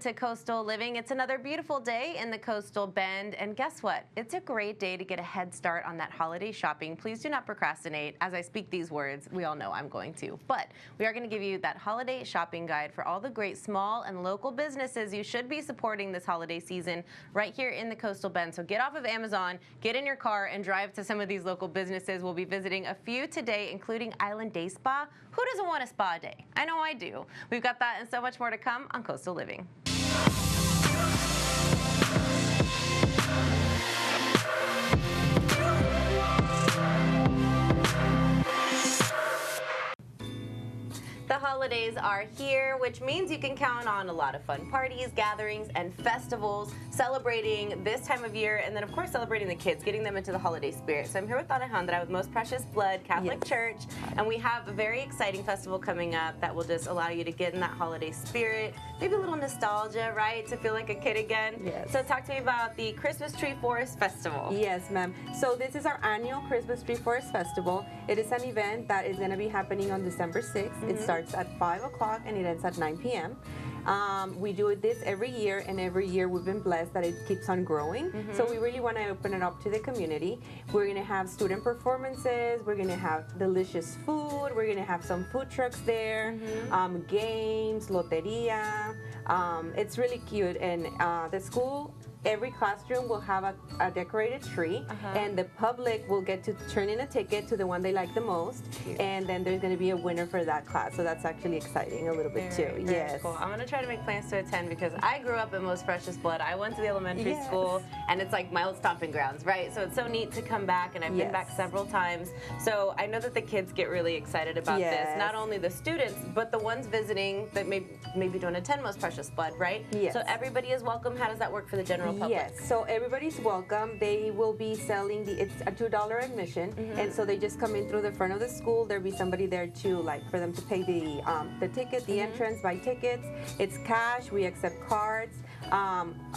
to Coastal Living. It's another beautiful day in the Coastal Bend, and guess what? It's a great day to get a head start on that holiday shopping. Please do not procrastinate. As I speak these words, we all know I'm going to, but we are going to give you that holiday shopping guide for all the great small and local businesses you should be supporting this holiday season right here in the Coastal Bend. So get off of Amazon, get in your car, and drive to some of these local businesses. We'll be visiting a few today, including Island Day Spa. Who doesn't want a spa day? I know I do. We've got that and so much more to come on Coastal Living. The holidays are here, which means you can count on a lot of fun parties, gatherings, and festivals, celebrating this time of year, and then, of course, celebrating the kids, getting them into the holiday spirit. So I'm here with Alejandra with Most Precious Blood Catholic Church, and we have a very exciting festival coming up that will just allow you to get in that holiday spirit, maybe a little nostalgia, right, to feel like a kid again. Yes. So talk to me about the Christmas Tree Forest Festival. Yes, ma'am. So this is our annual Christmas Tree Forest Festival. It is an event that is going to be happening on December 6th. It starts at 5 o'clock and it ends at 9 p.m. We do this every year, and every year we've been blessed that it keeps on growing. So we really want to open it up to the community. We're going to have student performances. We're going to have delicious food. We're going to have some food trucks there, games, loteria. It's really cute, and the school, every classroom will have a decorated tree, and the public will get to turn in a ticket to the one they like the most, and then there's going to be a winner for that class. So that's actually exciting a little bit too. Very cool. I'm going to try to make plans to attend because I grew up in Most Precious Blood. I went to the elementary school, and it's like my old stomping grounds, right? So it's so neat to come back, and I've been back several times. So I know that the kids get really excited about this. Not only the students, but the ones visiting that maybe don't attend Most Precious Blood, right? Yes. So everybody is welcome. How does that work for the general public? Yes, so everybody's welcome. They will be selling it's a $2 admission, and so they just come in through the front of the school. There'll be somebody there too, like for them to pay the ticket, the entrance, buy tickets. It's cash. We accept cards.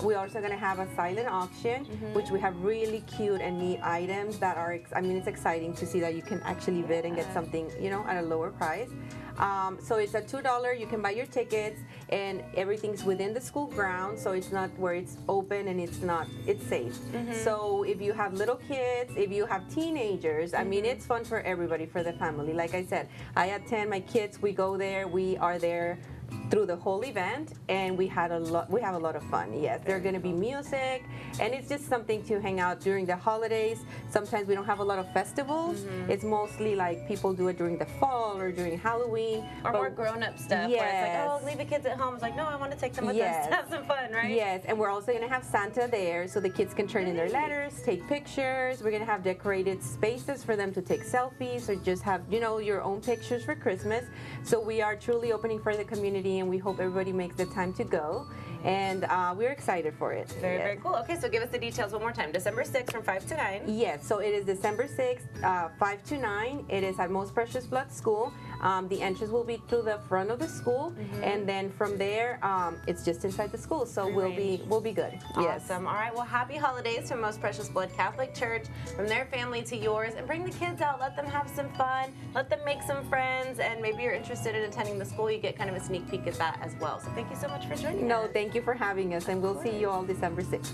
We're also going to have a silent auction, which we have really cute and neat items that are, it's exciting to see that you can actually bid and get something, at a lower price. So it's a $2. You can buy your tickets, and everything's within the school grounds, so it's not where it's open and it's safe. So if you have little kids, if you have teenagers, it's fun for everybody, for the family. Like I said, I attend, my kids, we go there, we are there through the whole event, and we have a lot of fun. Yes, there's going to be music, and it's just something to hang out during the holidays. Sometimes we don't have a lot of festivals. It's mostly like people do it during the fall or during Halloween, or more grown-up stuff. Where it's like, oh, leave the kids at home. It's like, no, I want to take them with us to have some fun, right? Yes, and we're also going to have Santa there, so the kids can turn in their letters, take pictures. We're going to have decorated spaces for them to take selfies, or just have your own pictures for Christmas. So we are truly opening for the community, and we hope everybody makes the time to go, and we're excited for it. Very cool. Okay, so give us the details one more time. December 6th from 5 to 9. Yes, so it is December 6th, 5 to 9. It is at Most Precious Blood School. The entrance will be through the front of the school, and then from there, it's just inside the school, so we'll be good. Awesome. All right, well, happy holidays from Most Precious Blood Catholic Church, from their family to yours, and bring the kids out. Let them have some fun. Let them make some friends, and maybe you're interested in attending the school. You get kind of a sneak peek at that as well. So thank you so much for joining us. No, thank you for having us, and we'll see you all December 6th.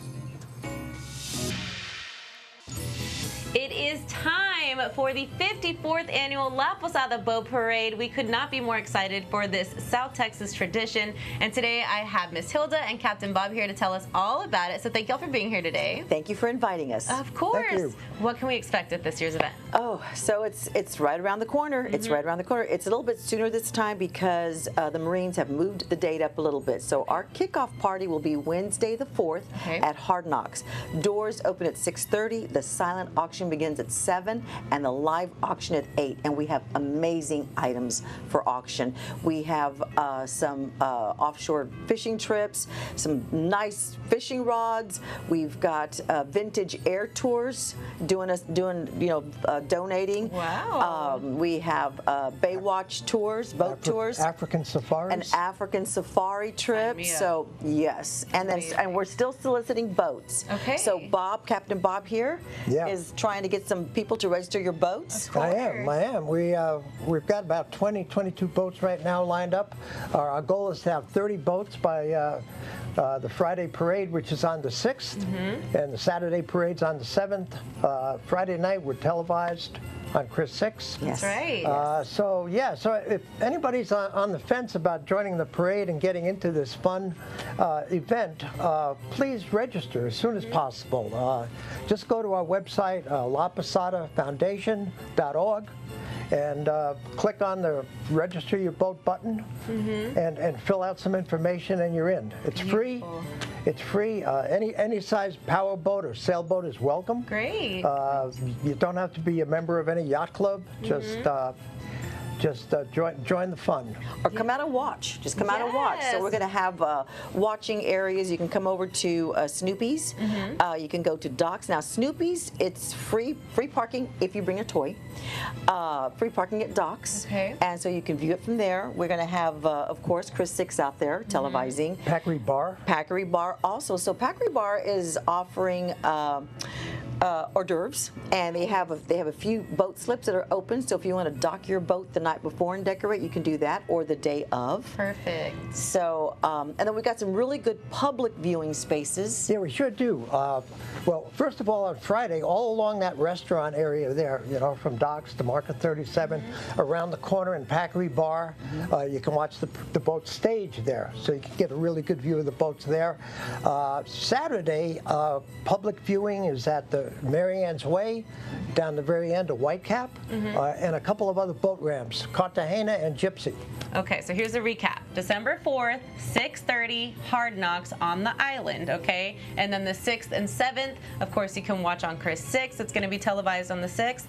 It is time for the 54th annual La Posada Boat Parade. We could not be more excited for this South Texas tradition. And today I have Miss Hilda and Captain Bob here to tell us all about it. So thank y'all for being here today. Thank you for inviting us. Of course. What can we expect at this year's event? Oh, so it's right around the corner. It's right around the corner. It's a little bit sooner this time because the Marines have moved the date up a little bit. So our kickoff party will be Wednesday the 4th at Hard Knocks. Doors open at 6:30. The silent auction begins at 7, and the live auction at 8. And we have amazing items for auction. We have some offshore fishing trips, some nice fishing rods. We've got vintage air tours donating. Wow. We have Baywatch tours, boat tours. African safaris. An African safari trip. So yes, and then we're still soliciting boats. Okay. So Bob, Captain Bob here, is trying trying to get some people to register your boats? I am. We've got about 22 boats right now lined up. Our goal is to have 30 boats by the Friday parade, which is on the 6th, and the Saturday parade's on the 7th. Friday night, we're televised on Chris 6. Yes. That's right. So if anybody's on the fence about joining the parade and getting into this fun event, please register as soon as possible. Just go to our website, laposadafoundation.org, and click on the register your boat button and fill out some information, and you're in. It's free. It's free. Any size power boat or sailboat is welcome. Great. You don't have to be a member of any yacht club. Just join the fun. Or come out and watch. Just come out and watch. So we're going to have watching areas. You can come over to Snoopy's. You can go to Docks. Now, Snoopy's, it's free parking if you bring a toy. Free parking at Docks. Okay. And so you can view it from there. We're going to have, of course, Chris 6 out there televising. Packery Bar. Packery Bar also. So Packery Bar is offering hors d'oeuvres, and they have a few boat slips that are open. So if you want to dock your boat the night before and decorate, you can do that, or the day of. Perfect. So, and then we got some really good public viewing spaces. Yeah, we sure do. Well, first of all, on Friday, all along that restaurant area there, from Docks to Market 37, around the corner in Packery Bar, you can watch the boat stage there, so you can get a really good view of the boats there. Saturday, public viewing is at the Mary Ann's Way, down the very end of Whitecap, and a couple of other boat ramps, Cartagena and Gypsy. Okay, so here's a recap. December 4th, 6:30, Hard Knocks on the island, okay? And then the 6th and 7th, of course, you can watch on Chris 6. It's going to be televised on the 6th,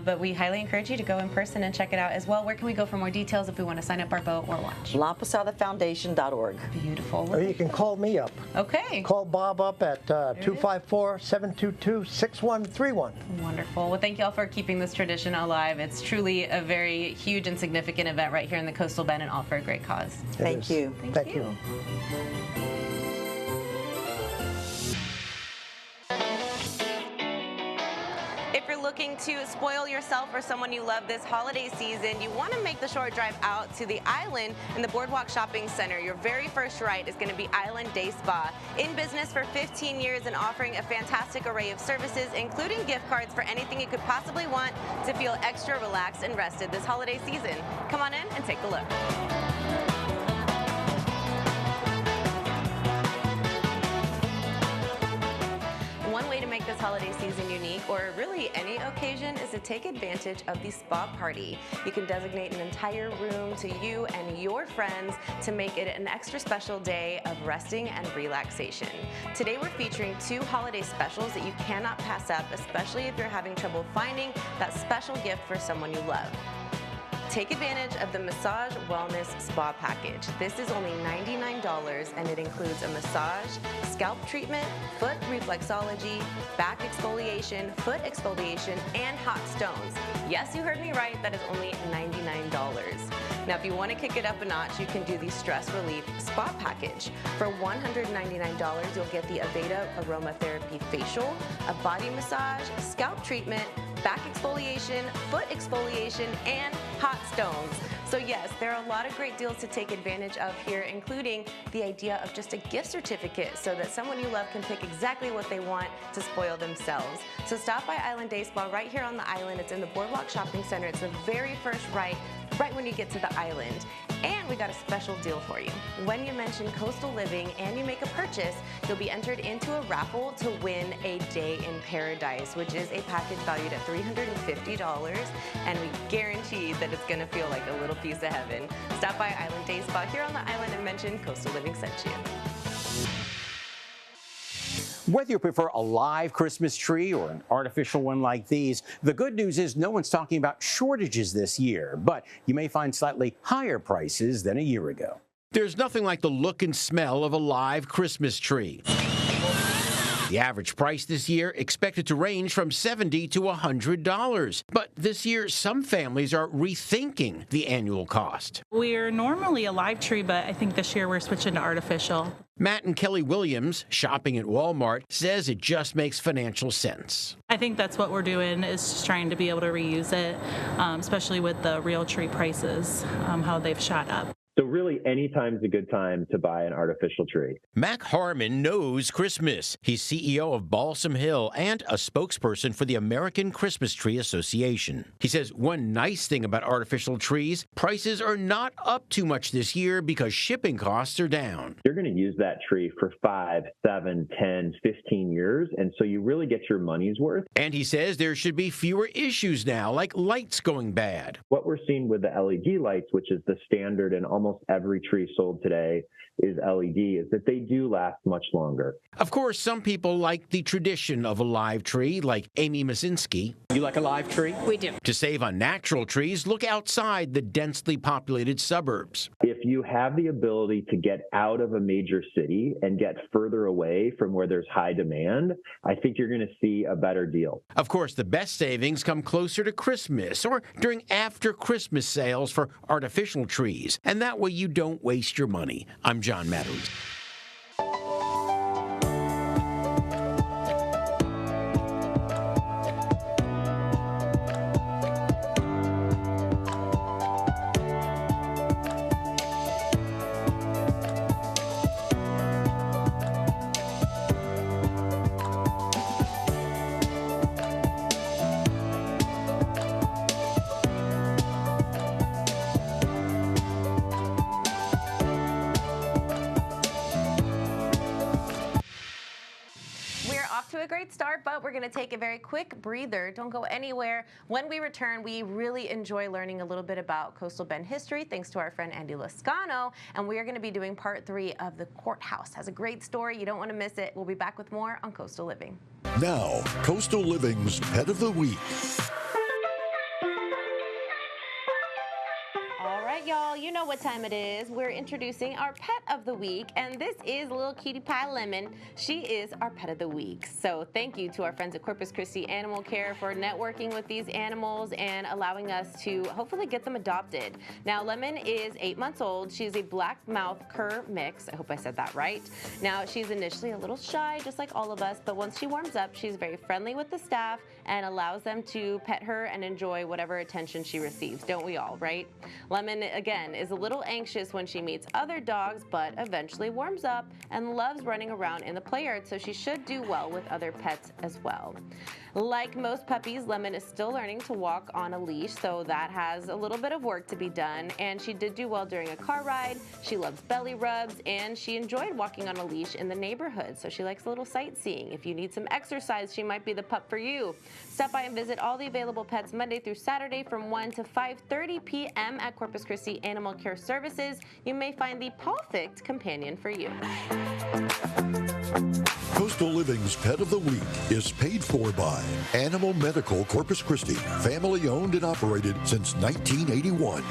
but we highly encourage you to go in person and check it out as well. Where can we go for more details if we want to sign up our boat or watch? LaPosadaFoundation.org. Beautiful. Or you can call me up. Okay. Call Bob up at 254-722-6131. Wonderful. Well, thank you all for keeping this tradition alive. It's truly a very huge and significant event right here in the Coastal Bend, and all for a great cause. Thank you. Thank you. If you're looking to spoil yourself or someone you love this holiday season, you want to make the short drive out to the island in the Boardwalk Shopping Center. Your very first right is going to be Island Day Spa. In business for 15 years and offering a fantastic array of services, including gift cards for anything you could possibly want to feel extra relaxed and rested this holiday season. Come on in and take a look. One way to make this holiday season unique, or really any occasion, is to take advantage of the spa party. You can designate an entire room to you and your friends to make it an extra special day of resting and relaxation. Today we're featuring 2 holiday specials that you cannot pass up, especially if you're having trouble finding that special gift for someone you love. Take advantage of the Massage Wellness Spa Package. This is only $99 and it includes a massage, scalp treatment, foot reflexology, back exfoliation, foot exfoliation, and hot stones. Yes, you heard me right, that is only $99. Now, if you want to kick it up a notch, you can do the Stress Relief Spa Package. For $199, you'll get the Aveda Aromatherapy Facial, a body massage, scalp treatment, back exfoliation, foot exfoliation, and hot stones. So yes, there are a lot of great deals to take advantage of here, including the idea of just a gift certificate so that someone you love can pick exactly what they want to spoil themselves. So stop by Island Day Spa right here on the island. It's in the Boardwalk Shopping Center. It's the very first right when you get to the island. And we got a special deal for you. When you mention Coastal Living and you make a purchase, you'll be entered into a raffle to win a day in paradise, which is a package valued at $350, and we guarantee that it's gonna feel like a little piece of heaven. Stop by Island Day Spa here on the island and mention Coastal Living sent you. Whether you prefer a live Christmas tree or an artificial one like these, the good news is no one's talking about shortages this year, but you may find slightly higher prices than a year ago. There's nothing like the look and smell of a live Christmas tree. The average price this year expected to range from $70 to $100. But this year, some families are rethinking the annual cost. We're normally a live tree, but I think this year we're switching to artificial. Matt and Kelly Williams, shopping at Walmart, says it just makes financial sense. I think that's what we're doing, is just trying to be able to reuse it, especially with the real tree prices, how they've shot up. So really, any time's a good time to buy an artificial tree. Mac Harmon knows Christmas. He's CEO of Balsam Hill and a spokesperson for the American Christmas Tree Association. He says one nice thing about artificial trees, prices are not up too much this year because shipping costs are down. You're going to use that tree for 5, 7, 10, 15 years, and so you really get your money's worth. And he says there should be fewer issues now, like lights going bad. What we're seeing with the LED lights, which is the standard in almost every tree sold today is LED, is that they do last much longer. Of course, some people like the tradition of a live tree, like Amy Masinski. You like a live tree? We do. To save on natural trees, look outside the densely populated suburbs. If you have the ability to get out of a major city and get further away from where there's high demand, I think you're going to see a better deal. Of course, the best savings come closer to Christmas or during after Christmas sales for artificial trees. And that way you don't waste your money. I'm John Matthews. A great start, but we're going to take a very quick breather. Don't go anywhere. When we return, we really enjoy learning a little bit about Coastal Bend history, thanks to our friend Andy Lascano, and we are going to be doing part 3 of the courthouse. Has a great story. You don't want to miss it. We'll be back with more on Coastal Living. Now, Coastal Living's Pet of the Week. Y'all, you know what time it is. We're introducing our pet of the week, and this is little cutie pie Lemon. She is our pet of the week. So thank you to our friends at Corpus Christi Animal Care for networking with these animals and allowing us to hopefully get them adopted. Now, Lemon is 8 months old. She's a black mouth cur mix. I hope I said that right. Now, she's initially a little shy, just like all of us, but once she warms up, she's very friendly with the staff and allows them to pet her and enjoy whatever attention she receives. Don't we all, right? Lemon, again, is a little anxious when she meets other dogs, but eventually warms up and loves running around in the play yard, so she should do well with other pets as well. Like most puppies, Lemon is still learning to walk on a leash, so that has a little bit of work to be done, and she did do well during a car ride. She loves belly rubs, and she enjoyed walking on a leash in the neighborhood, so she likes a little sightseeing. If you need some exercise, she might be the pup for you. Stop by and visit all the available pets Monday through Saturday from 1 to 5:30 p.m. at Corpus Christi Animal Care Services. You may find the perfect companion for you. Coastal Living's Pet of the Week is paid for by Animal Medical Corpus Christi, family owned and operated since 1981.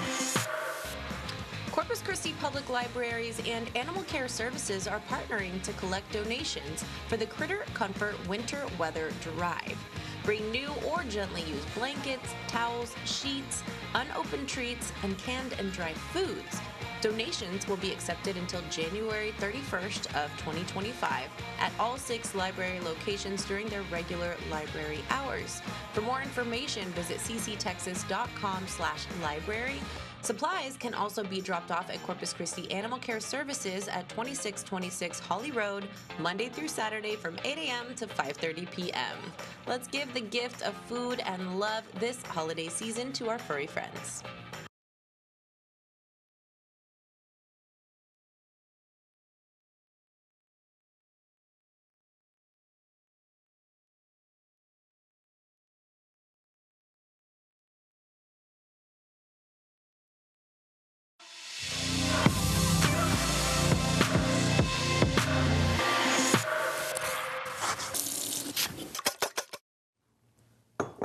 Corpus Christi Public Libraries and Animal Care Services are partnering to collect donations for the Critter Comfort Winter Weather Drive. Bring new or gently used blankets, towels, sheets, unopened treats, and canned and dried foods. Donations will be accepted until January 31st of 2025 at all 6 library locations during their regular library hours. For more information, visit cctexas.com/library. Supplies can also be dropped off at Corpus Christi Animal Care Services at 2626 Holly Road, Monday through Saturday from 8 a.m. to 5:30 p.m. Let's give the gift of food and love this holiday season to our furry friends.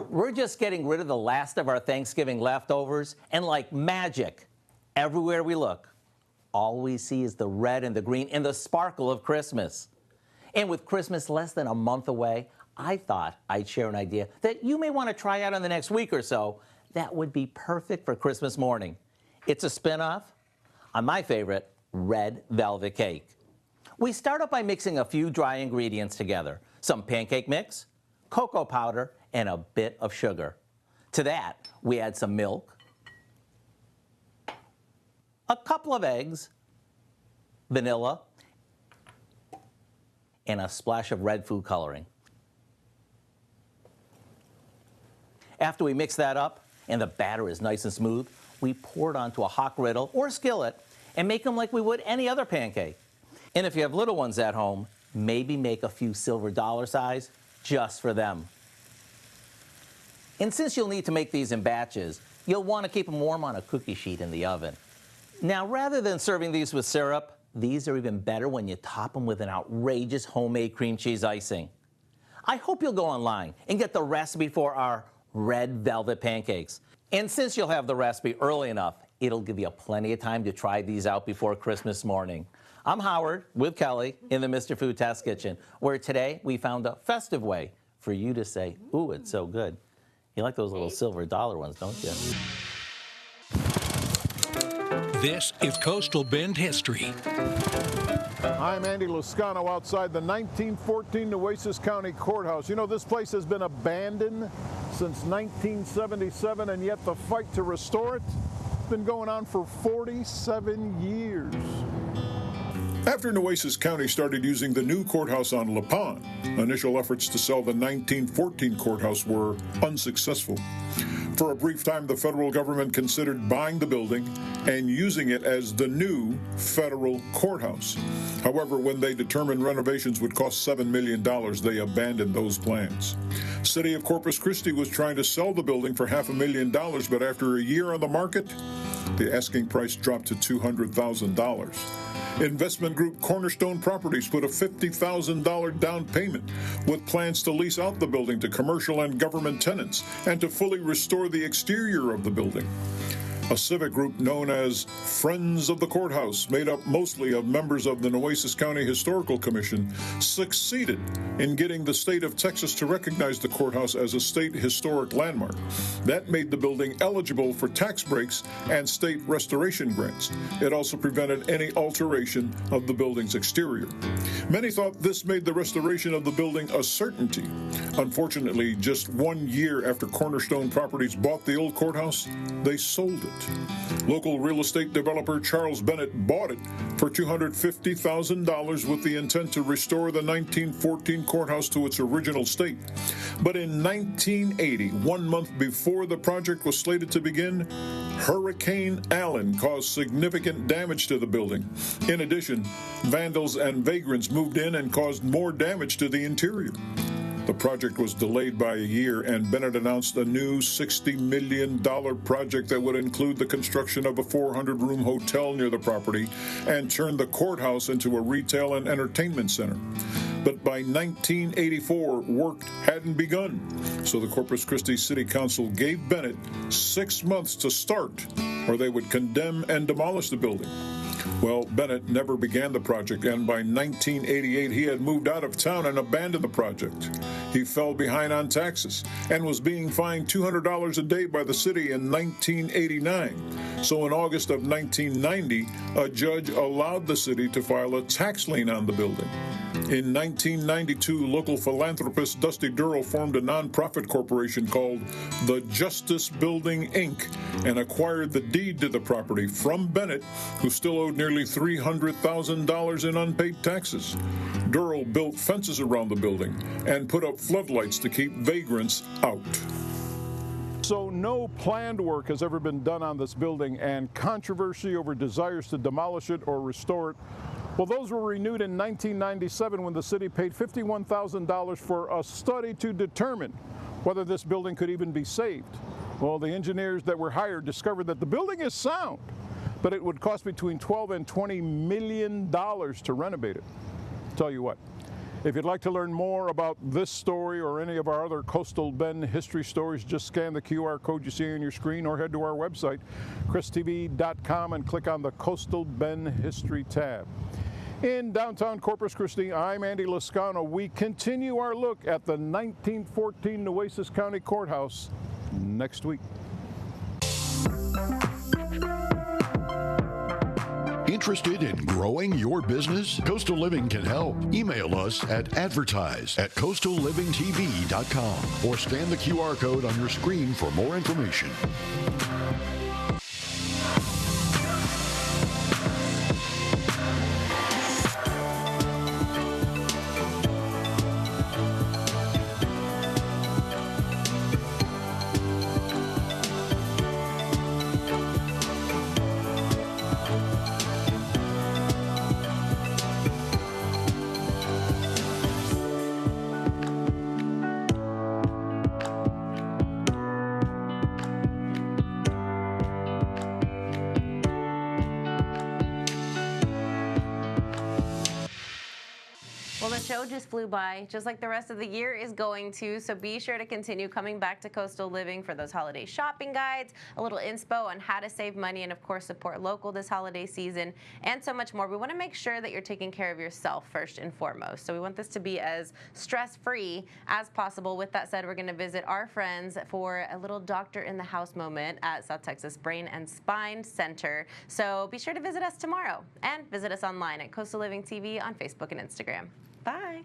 We're just getting rid of the last of our Thanksgiving leftovers, and like magic, everywhere we look, all we see is the red and the green and the sparkle of Christmas. And with Christmas less than a month away, I thought I'd share an idea that you may want to try out in the next week or so that would be perfect for Christmas morning. It's a spin-off on my favorite, red velvet cake. We start out by mixing a few dry ingredients together, some pancake mix, cocoa powder, and a bit of sugar. To that, we add some milk, a couple of eggs, vanilla, and a splash of red food coloring. After we mix that up and the batter is nice and smooth, we pour it onto a hot griddle or skillet and make them like we would any other pancake. And if you have little ones at home, maybe make a few silver dollar size just for them. And since you'll need to make these in batches, you'll want to keep them warm on a cookie sheet in the oven. Now, rather than serving these with syrup, these are even better when you top them with an outrageous homemade cream cheese icing. I hope you'll go online and get the recipe for our red velvet pancakes. And since you'll have the recipe early enough, it'll give you plenty of time to try these out before Christmas morning. I'm Howard with Kelly in the Mr. Food Test Kitchen, where today we found a festive way for you to say, ooh, it's so good. You like those little silver dollar ones, don't you? This is Coastal Bend History. I'm Andy Lascano outside the 1914 Nueces County Courthouse. You know, this place has been abandoned since 1977, and yet the fight to restore it has been going on for 47 years. After Nueces County started using the new courthouse on La Pond, initial efforts to sell the 1914 courthouse were unsuccessful. For a brief time, the federal government considered buying the building and using it as the new federal courthouse. However, when they determined renovations would cost $7 million, they abandoned those plans. City of Corpus Christi was trying to sell the building for $500,000, but after a year on the market, the asking price dropped to $200,000. Investment group Cornerstone Properties put a $50,000 down payment with plans to lease out the building to commercial and government tenants and to fully restore the exterior of the building. A civic group known as Friends of the Courthouse, made up mostly of members of the Nueces County Historical Commission, succeeded in getting the state of Texas to recognize the courthouse as a state historic landmark. That made the building eligible for tax breaks and state restoration grants. It also prevented any alteration of the building's exterior. Many thought this made the restoration of the building a certainty. Unfortunately, just 1 year after Cornerstone Properties bought the old courthouse, they sold it. Local real estate developer Charles Bennett bought it for $250,000 with the intent to restore the 1914 courthouse to its original state. But in 1980, 1 month before the project was slated to begin, Hurricane Allen caused significant damage to the building. In addition, vandals and vagrants moved in and caused more damage to the interior. The project was delayed by a year, and Bennett announced a new $60 million project that would include the construction of a 400-room hotel near the property and turn the courthouse into a retail and entertainment center. But by 1984, work hadn't begun, so the Corpus Christi City Council gave Bennett 6 months to start, or they would condemn and demolish the building. Well, Bennett never began the project, and by 1988, he had moved out of town and abandoned the project. He fell behind on taxes and was being fined $200 a day by the city in 1989. So in August of 1990, a judge allowed the city to file a tax lien on the building. In 1992, local philanthropist Dusty Durrell formed a nonprofit corporation called the Justice Building, Inc., and acquired the deed to the property from Bennett, who still owed nearly $300,000 in unpaid taxes. Durrell built fences around the building and put up floodlights to keep vagrants out. So no planned work has ever been done on this building, and controversy over desires to demolish it or restore it, well, those were renewed in 1997 when the city paid $51,000 for a study to determine whether this building could even be saved. Well, the engineers that were hired discovered that the building is sound, but it would cost between $12 and $20 million to renovate it. Tell you what, if you'd like to learn more about this story or any of our other Coastal Bend history stories, just scan the QR code you see on your screen or head to our website, christv.com, and click on the Coastal Bend History tab. In downtown Corpus Christi, I'm Andy Lascano. We continue our look at the 1914 Nueces County Courthouse next week. Interested in growing your business? Coastal Living can help. Email us at advertise@coastallivingtv.com or scan the QR code on your screen for more information. Well, the show just flew by, just like the rest of the year is going to, so be sure to continue coming back to Coastal Living for those holiday shopping guides, a little inspo on how to save money, and of course support local this holiday season, and so much more. We want to make sure that you're taking care of yourself first and foremost, so we want this to be as stress-free as possible. With that said, we're going to visit our friends for a little doctor in the house moment at South Texas Brain and Spine Center, so be sure to visit us tomorrow, and visit us online at Coastal Living TV on Facebook and Instagram. Bye.